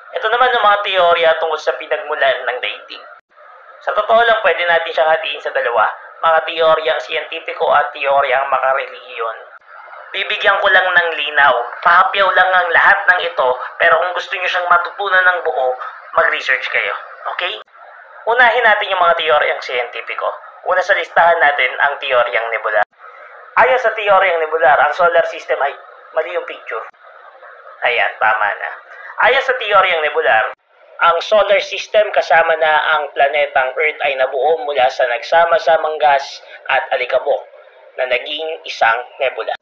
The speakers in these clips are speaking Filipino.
Ito naman ang mga teorya tungkol sa pinagmulan ng daigdig. Sa totoo lang, pwede natin siyang hatiin sa dalawa, mga teoryang siyentipiko at teoryang makarelihiyon. Bibigyan ko lang ng linaw, pahapyaw lang ang lahat ng ito, pero kung gusto niyo siyang matutunan ng buo, mag-research kayo, okay? Unahin natin yung mga teoryang siyentipiko. Una sa listahan natin ang teoryang nebular. Ayon sa teoryang nebular, ang solar system ay mali yung picture. Ayan, tama na. Ayon sa teoryang nebular, ang solar system kasama na ang planetang Earth ay nabuo mula sa nagsama-samang gas at alikabok na naging isang nebula.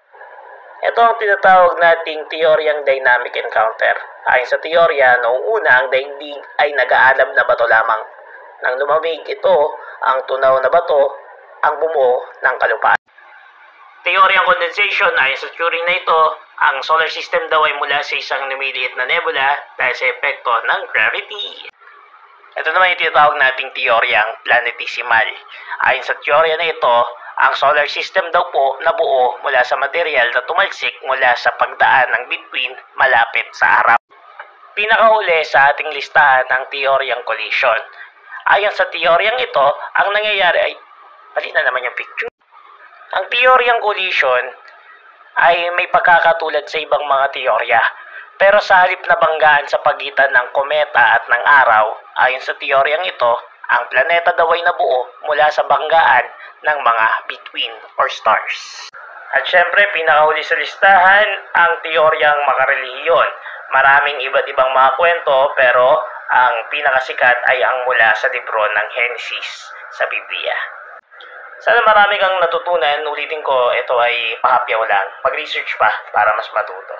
Ito ang tinatawag nating teoryang dynamic encounter. Ayon sa teorya, noong una ang daigdig ay nag-aalab na bato lamang. Nang lumamig ito, ang tunaw na bato ang bumuo ng kalupaan. Teoryang condensation, ayon sa theory na ito, ang solar system daw ay mula sa isang lumiliit na nebula dahil sa epekto ng gravity. Ito naman yung tinatawag nating teoryang planetesimal. Ayon sa teorya na ito, ang solar system daw po nabuo mula sa material na tumalsik mula sa pagdaan ng bituin malapit sa araw. Pinakahuli sa ating listahan ng teoryang collision. Ayon sa teoryang ito, ang nangyayari ay... Mali na naman yung picture. Ang teoryang collision ay may pagkakatulad sa ibang mga teorya. Pero sa halip na banggaan sa pagitan ng kometa at ng araw, ayon sa teoryang ito, ang planeta daw ay nabuo mula sa banggaan ng mga bituin or stars. At syempre, pinakahuli sa listahan, ang teoryang makarelihiyon. Maraming iba't ibang mga kwento, pero ang pinakasikat ay ang mula sa libro ng Genesis sa Biblia. Sana marami kang natutunan. Ulitin ko, ito ay pahapyaw lang. Mag-research pa para mas matuto.